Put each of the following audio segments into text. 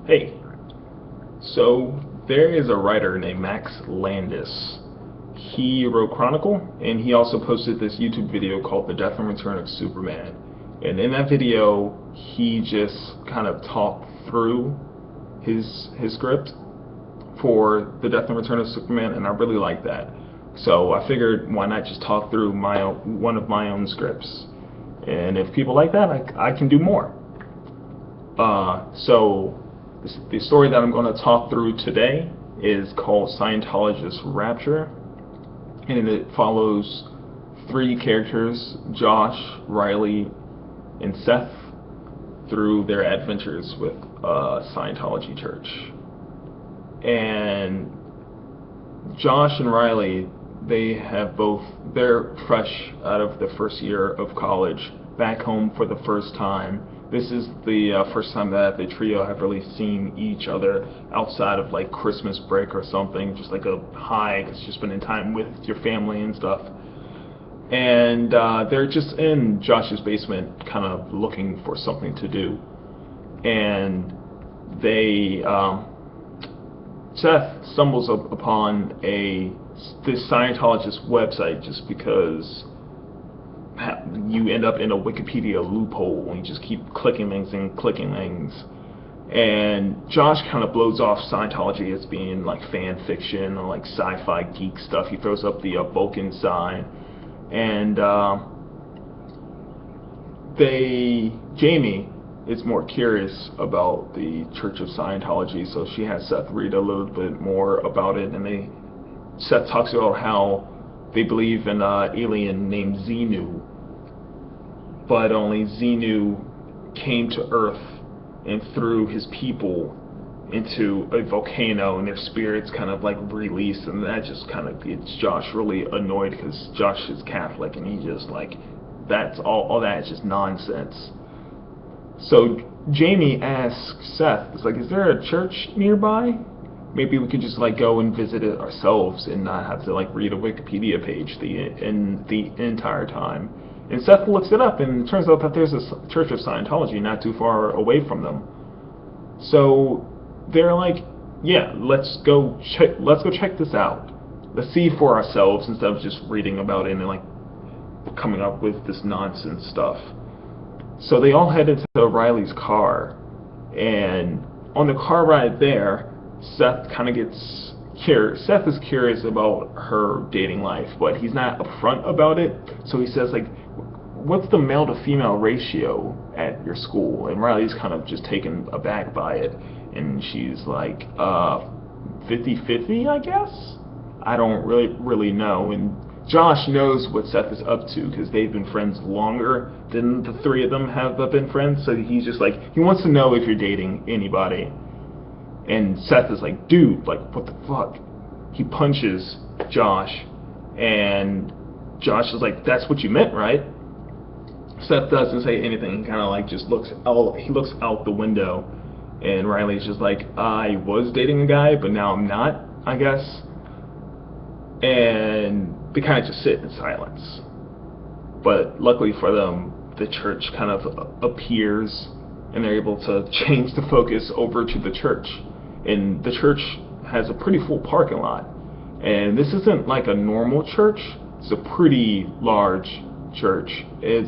Hey, so there is a writer named Max Landis. He wrote Chronicle, and he also posted this YouTube video called The Death and Return of Superman. And in that video, he just kind of talked through his script for The Death and Return of Superman, and I really like that. So I figured, why not just talk through one of my own scripts? And if people like that, I can do more. So the story that I'm going to talk through today is called Scientologist Rapture, and it follows three characters, Josh, Riley, and Seth, through their adventures with Scientology Church. And Josh and Riley, they're fresh out of the first year of college, back home for the first time. This is the first time that the trio have really seen each other outside of like Christmas break or something, just like a high, because you're spending time with your family and stuff. And they're just in Josh's basement, kind of looking for something to do. And Seth stumbles upon this Scientologist website just because you end up in a Wikipedia loophole and you just keep clicking things and clicking things. And Josh kind of blows off Scientology as being like fan fiction or like sci-fi geek stuff. He throws up the Vulcan sign, and Jamie is more curious about the Church of Scientology, so she has Seth read a little bit more about it, and Seth talks about how they believe in an alien named Xenu, but only Xenu came to Earth and threw his people into a volcano, and their spirits kind of like released, and that just kind of gets Josh really annoyed because Josh is Catholic, and he just like, that's all that is just nonsense. So Jamie asks Seth, it's like, is there a church nearby? Maybe we could just like go and visit it ourselves and not have to like read a Wikipedia page the entire time. And Seth looks it up, and it turns out that there's a Church of Scientology not too far away from them. So they're like, yeah, let's go check this out. Let's see for ourselves instead of just reading about it and like coming up with this nonsense stuff. So they all head into Riley's car, and on the car ride there, Seth kind of gets curious. Seth is curious about her dating life, but he's not upfront about it. So he says, like, what's the male to female ratio at your school? And Riley's kind of just taken aback by it, and she's like, 50-50, I guess? I don't really know. And Josh knows what Seth is up to because they've been friends longer than the three of them have been friends. So he's just like, he wants to know if you're dating anybody. And Seth is like, dude, like, what the fuck? He punches Josh, and Josh is like, that's what you meant, right? Seth doesn't say anything. He kind of like just looks out the window, and Riley's just like, I was dating a guy, but now I'm not, I guess. And they kind of just sit in silence. But luckily for them, the church kind of appears, and they're able to change the focus over to the church. And the church has a pretty full parking lot. And this isn't like a normal church. It's a pretty large church. It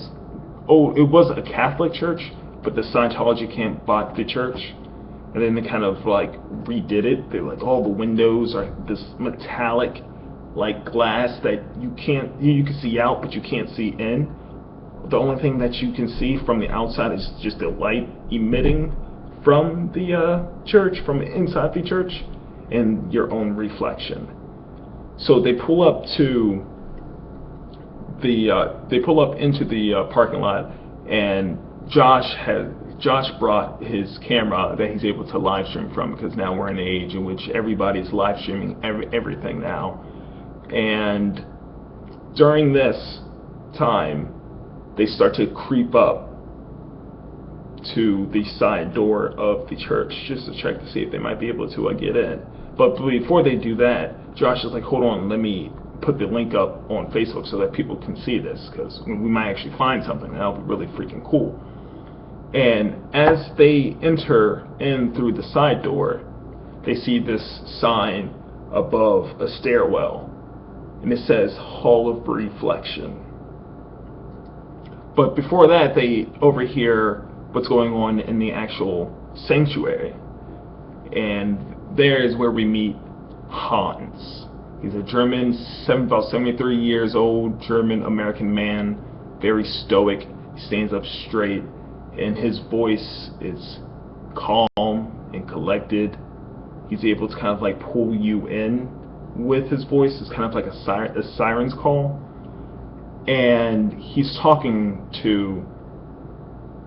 was a Catholic church, but the Scientology camp bought the church. And then they kind of like redid it. They're like, all the windows are this metallic like glass that you can see out, but you can't see in. The only thing that you can see from the outside is just the light emitting from the church, from inside the church, and your own reflection. So they pull up into the parking lot, and Josh brought his camera that he's able to live stream from, because now we're in an age in which everybody's live streaming everything now. And during this time, they start to creep up to the side door of the church just to check to see if they might be able to get in. But before they do that, Josh is like, hold on, let me put the link up on Facebook so that people can see this, because we might actually find something, and that'll be really freaking cool. And as they enter in through the side door, they see this sign above a stairwell, and it says Hall of Reflection. But before that, they overhear what's going on in the actual sanctuary, and there is where we meet Hans. He's a German, about 73 years old, German-American man, very stoic. He stands up straight, and his voice is calm and collected. He's able to kind of like pull you in with his voice. It's kind of like a siren's call. And he's talking to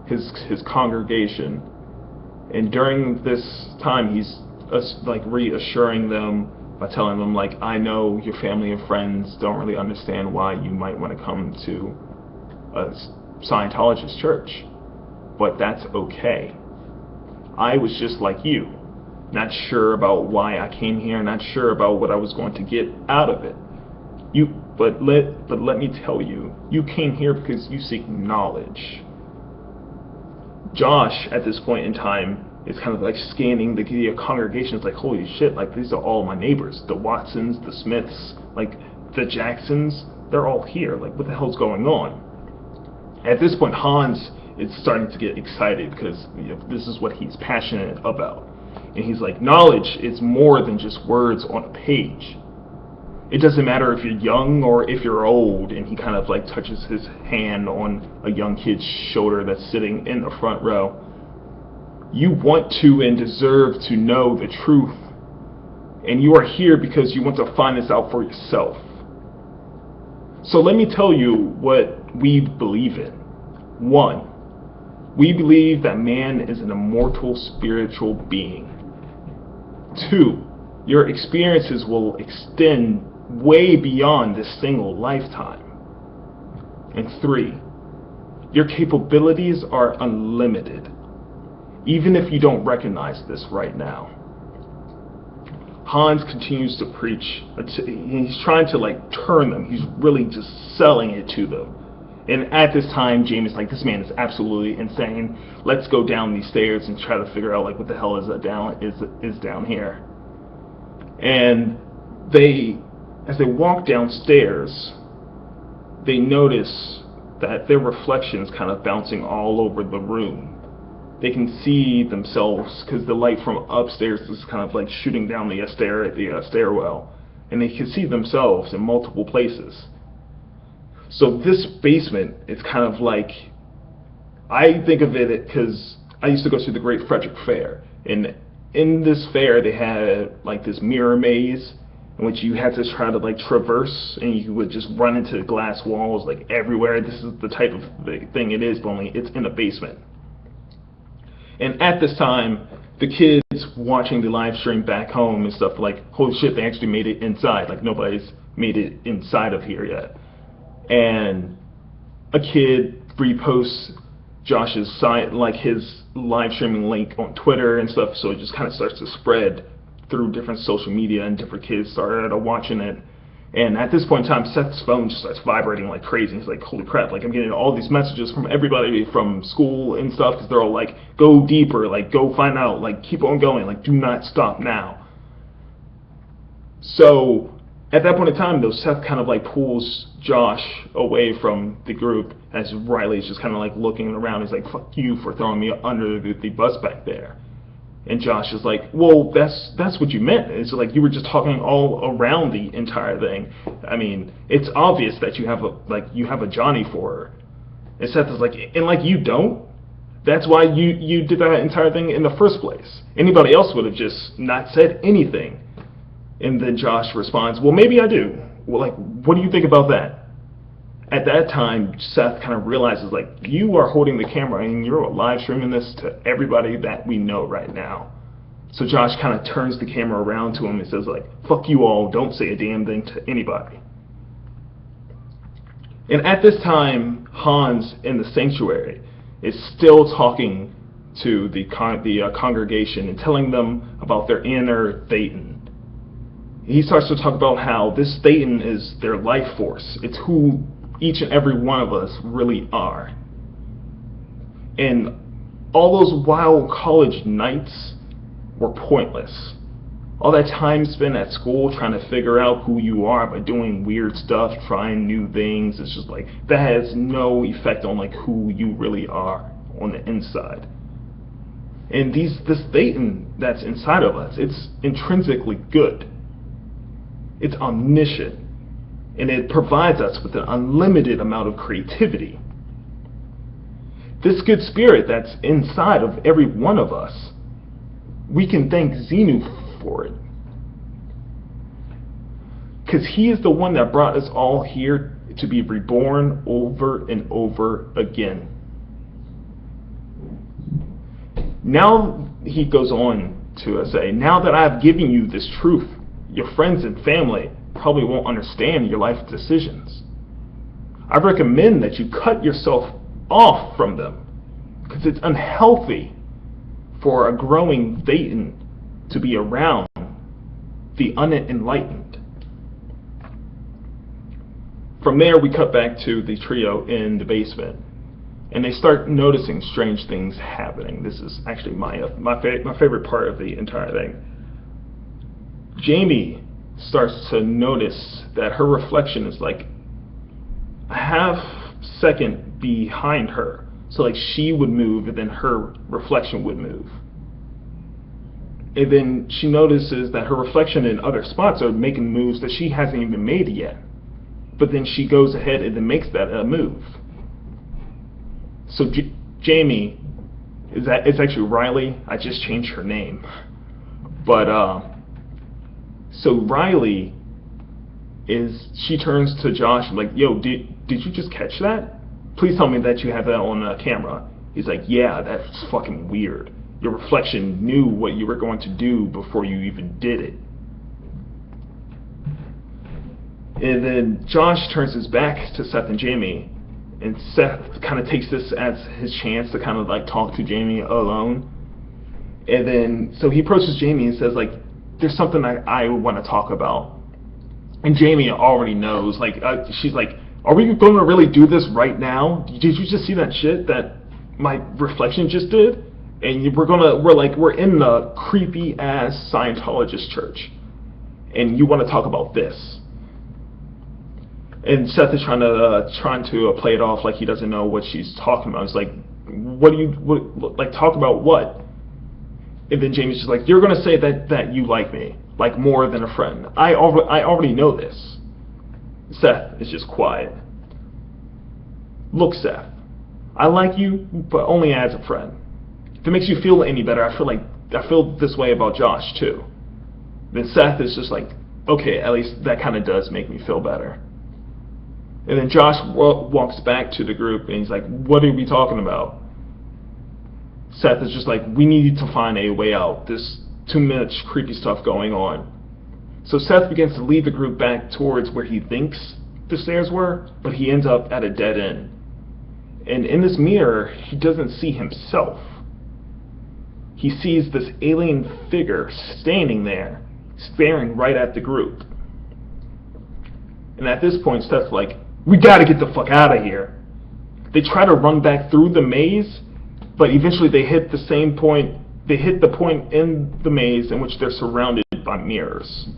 his congregation. And during this time, he's like reassuring them by telling them, like, I know your family and friends don't really understand why you might want to come to a Scientologist church, but that's okay. I was just like you, not sure about why I came here, not sure about what I was going to get out of it. But let me tell you, you came here because you seek knowledge. Josh, at this point in time, is kind of like scanning the congregation. It's like, holy shit, like these are all my neighbors. The Watsons, the Smiths, like the Jacksons, they're all here. Like, what the hell's going on? At this point, Hans is starting to get excited because this is what he's passionate about. And he's like, knowledge is more than just words on a page. It doesn't matter if you're young or if you're old. And he kind of like touches his hand on a young kid's shoulder that's sitting in the front row. You want to and deserve to know the truth. And you are here because you want to find this out for yourself. So let me tell you what we believe in. 1, we believe that man is an immortal spiritual being. 2, your experiences will extend way beyond this single lifetime. And 3, your capabilities are unlimited, even if you don't recognize this right now. Hans continues to preach. He's trying to like turn them. He's really just selling it to them. And at this time, Jamie's like, this man is absolutely insane. Let's go down these stairs and try to figure out like what the hell is down here. And as they walk downstairs, they notice that their reflections kind of bouncing all over the room. They can see themselves because the light from upstairs is kind of like shooting down the stairwell, and they can see themselves in multiple places. So this basement is kind of like, I think of it because I used to go to the Great Frederick Fair, and in this fair they had like this mirror maze in which you had to try to like traverse, and you would just run into glass walls like everywhere. This is the type of thing it is, but only it's in a basement. And at this time, the kids watching the live stream back home and stuff, like, holy shit, they actually made it inside. Like, nobody's made it inside of here yet. And a kid reposts Josh's his live streaming link on Twitter and stuff, so it just kind of starts to spread through different social media, and different kids started watching it. And at this point in time, Seth's phone just starts vibrating like crazy. He's like, holy crap, like I'm getting all these messages from everybody from school and stuff, because they're all like, go deeper, like go find out, like keep on going, like do not stop now. So at that point in time, though, Seth kind of like pulls Josh away from the group as Riley's just kind of like looking around. He's like, fuck you for throwing me under the bus back there. And Josh is like, well, that's what you meant. It's like you were just talking all around the entire thing. I mean, it's obvious that you have a Johnny for her. And Seth is like, and like you don't? That's why you did that entire thing in the first place. Anybody else would have just not said anything. And then Josh responds, well, maybe I do. Well, like, what do you think about that? At that time, Seth kind of realizes, like, you are holding the camera and you're live streaming this to everybody that we know right now. So Josh kind of turns the camera around to him and says, like, fuck you all, don't say a damn thing to anybody. And at this time, Hans in the sanctuary is still talking to the congregation and telling them about their inner Thetan. He starts to talk about how this Thetan is their life force. It's who each and every one of us really are. And all those wild college nights were pointless. All that time spent at school trying to figure out who you are by doing weird stuff, trying new things, it's just like, that has no effect on like who you really are on the inside. And this Satan that's inside of us, it's intrinsically good. It's omniscient. And it provides us with an unlimited amount of creativity. This good spirit that's inside of every one of us, we can thank Xenu for it. Because he is the one that brought us all here to be reborn over and over again. Now, he goes on to say, now that I've given you this truth, your friends and family probably won't understand your life decisions. I recommend that you cut yourself off from them, because it's unhealthy for a growing Satan to be around the unenlightened. From there, we cut back to the trio in the basement, and they start noticing strange things happening. This is actually my favorite part of the entire thing. Jamie starts to notice that her reflection is like a half second behind her. So like she would move and then her reflection would move. And then she notices that her reflection in other spots are making moves that she hasn't even made yet. But then she goes ahead and then makes that a move. So Jamie, it's actually Riley. I just changed her name. But so Riley she turns to Josh like, yo, did you just catch that? Please tell me that you have that on camera. He's like, yeah, that's fucking weird. Your reflection knew what you were going to do before you even did it. And then Josh turns his back to Seth and Jamie, and Seth kind of takes this as his chance to kind of like talk to Jamie alone. And then so he approaches Jamie and says like, there's something I want to talk about. And Jamie already knows, like she's like, are we going to really do this right now? Did you just see that shit that my reflection just did? And we're in the creepy ass Scientologist church, and you want to talk about this? And Seth is trying to play it off like he doesn't know what she's talking about. It's like, like talk about what? And then Jamie's just like, you're going to say that you like me, like more than a friend. I already know this. Seth is just quiet. Look, Seth, I like you, but only as a friend. If it makes you feel any better, I feel this way about Josh too. Then Seth is just like, okay, at least that kind of does make me feel better. And then Josh walks back to the group and he's like, what are we talking about? Seth is just like, we need to find a way out. There's too much creepy stuff going on. So Seth begins to lead the group back towards where he thinks the stairs were, but he ends up at a dead end. And in this mirror, he doesn't see himself. He sees this alien figure standing there, staring right at the group. And at this point, Seth's like, we gotta get the fuck out of here. They try to run back through the maze, but eventually they hit the same point. They hit the point in the maze in which they're surrounded by mirrors.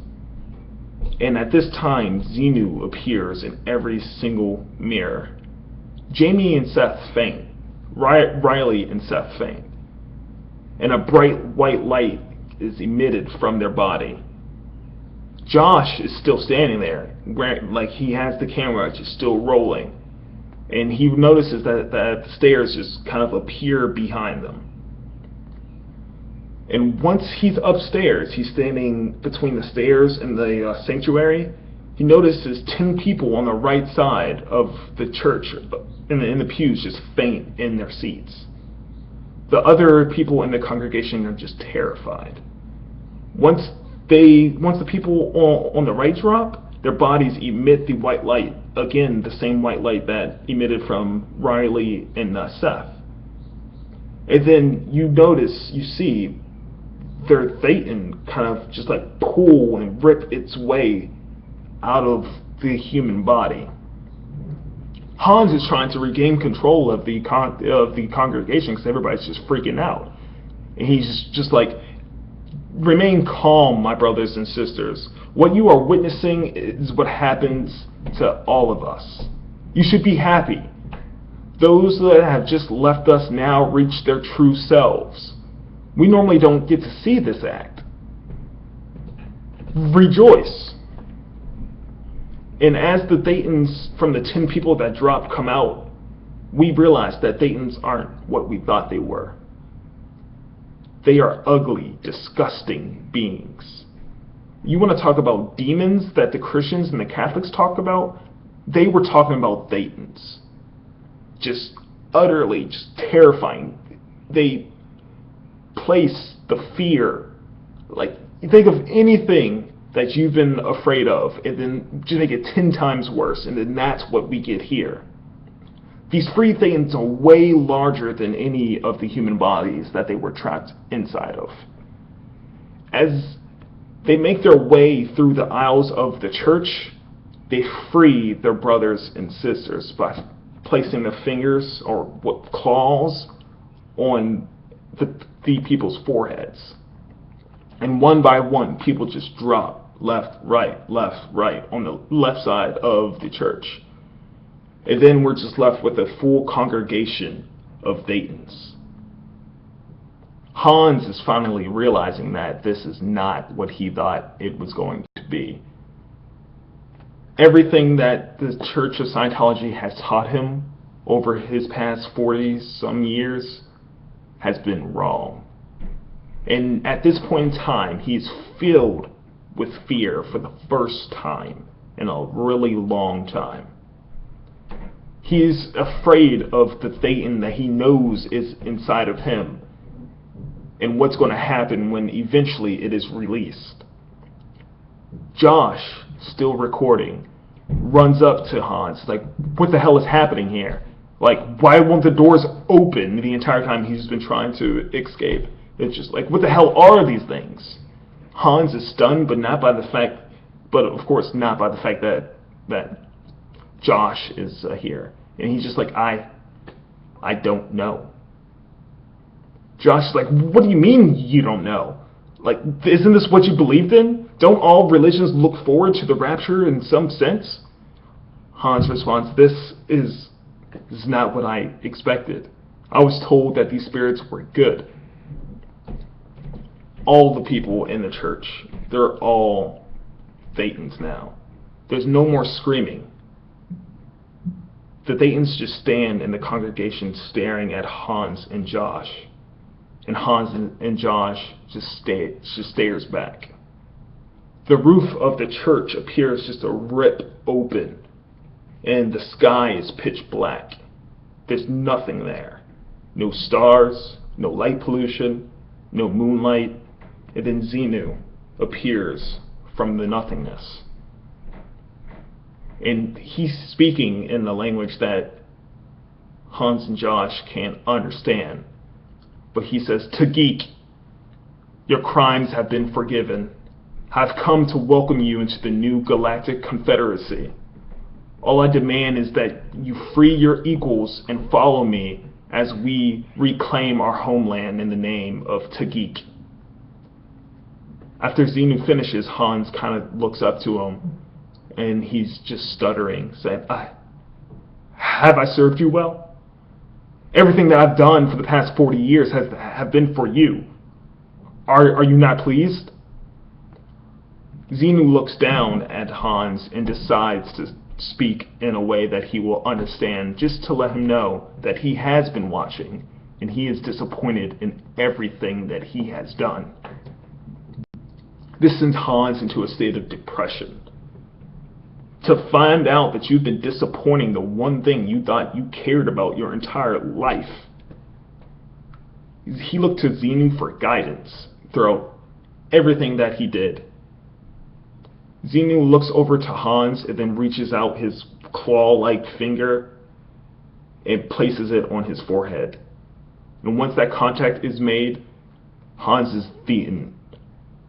And at this time, Xenu appears in every single mirror. Jamie and Seth faint. Riley and Seth faint. And a bright white light is emitted from their body. Josh is still standing there, like he has the camera just still rolling. And he notices that the stairs just kind of appear behind them. And once he's upstairs, he's standing between the stairs and the sanctuary. He notices 10 people on the right side of the church in the pews just faint in their seats. The other people in the congregation are just terrified. Once the people on the right drop, their bodies emit the white light. Again, the same white light that emitted from Riley and Seth. And then you see their Satan kind of just like pull and rip its way out of the human body. Hans is trying to regain control of the congregation because everybody's just freaking out. And he's just like, remain calm, my brothers and sisters. What you are witnessing is what happens to all of us. You should be happy. Those that have just left us now reach their true selves. We normally don't get to see this act. Rejoice. And as the Thetans from the 10 people that dropped come out, we realize that Thetans aren't what we thought they were. They are ugly, disgusting beings. You want to talk about demons that the Christians and the Catholics talk about? They were talking about Thetans. Just utterly, just terrifying. They place the fear, like, you think of anything that you've been afraid of, and then just make it 10 times worse, and then that's what we get here. These free Thetans are way larger than any of the human bodies that they were trapped inside of. As they make their way through the aisles of the church, they free their brothers and sisters by placing their fingers or what claws on the people's foreheads. And one by one, people just drop left, right on the left side of the church. And then we're just left with a full congregation of Thetans. Hans is finally realizing that this is not what he thought it was going to be. Everything that the Church of Scientology has taught him over his past 40-some years has been wrong. And at this point in time, he's filled with fear for the first time in a really long time. He's afraid of the Thetan that he knows is inside of him and what's going to happen when eventually it is released. Josh, still recording, runs up to Hans, like, what the hell is happening here? Like, why won't the doors open the entire time he's been trying to escape? It's just like, what the hell are these things? Hans is stunned, but of course not by the fact that Josh is here. And he's just like, I don't know. Josh is like, what do you mean you don't know? Like, isn't this what you believed in? Don't all religions look forward to the rapture in some sense? Hans responds, this is not what I expected. I was told that these spirits were good. All the people in the church, they're all Thetans now. There's no more screaming. The Thetans just stand in the congregation staring at Hans and Josh. And Hans and Josh just stares back. The roof of the church appears just to rip open, and the sky is pitch black. There's nothing there. No stars, no light pollution, no moonlight. And then Xenu appears from the nothingness. And he's speaking in the language that Hans and Josh can't understand. But he says, Tagik, your crimes have been forgiven. I've come to welcome you into the new galactic confederacy. All I demand is that you free your equals and follow me as we reclaim our homeland in the name of Tagik. After Xenu finishes, Hans kind of looks up to him, and he's just stuttering, saying, have I served you well? Everything that I've done for the past 40 years have been for you. Are you not pleased? Xenu looks down at Hans and decides to speak in a way that he will understand, just to let him know that he has been watching, and he is disappointed in everything that he has done. This sends Hans into a state of depression. To find out that you've been disappointing the one thing you thought you cared about your entire life. He looked to Xenu for guidance throughout everything that he did. Xenu looks over to Hans and then reaches out his claw-like finger and places it on his forehead. And once that contact is made, Hans's Thetan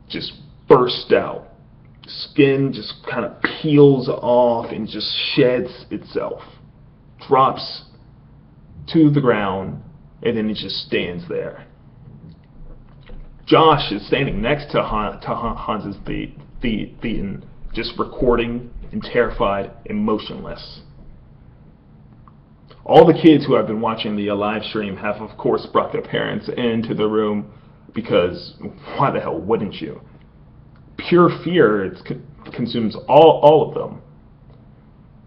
just bursts out. Skin just kind of peels off and just sheds itself. drops to the ground, and then it just stands there. Josh is standing next to Hans's Thetan, just recording and terrified and motionless. All the kids who have been watching the live stream have, of course, brought their parents into the room, because why the hell wouldn't you? Pure fear consumes all of them.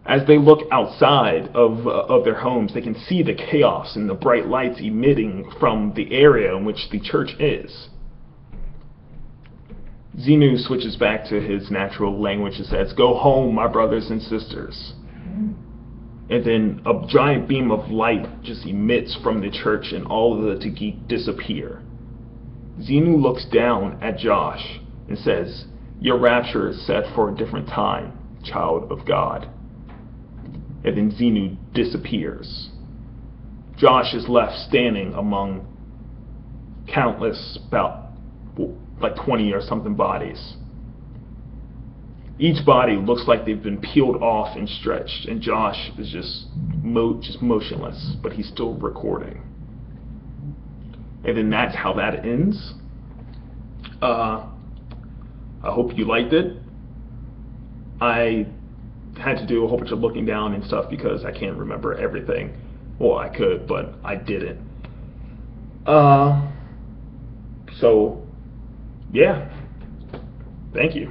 As they look outside of their homes, they can see the chaos and the bright lights emitting from the area in which the church is. Xenu switches back to his natural language and says, "Go home, my brothers and sisters." And then a giant beam of light just emits from the church, and all of the Tageek disappear. Xenu looks down at Josh and says, "Your rapture is set for a different time, child of God." And then Xenu disappears. Josh is left standing among countless, about like 20 or something bodies. Each body looks like they've been peeled off and stretched, and Josh is just motionless, but he's still recording. And then that's how that ends. I hope you liked it. I had to do a whole bunch of looking down and stuff because I can't remember everything. Well, I could, but I didn't. So, yeah. Thank you.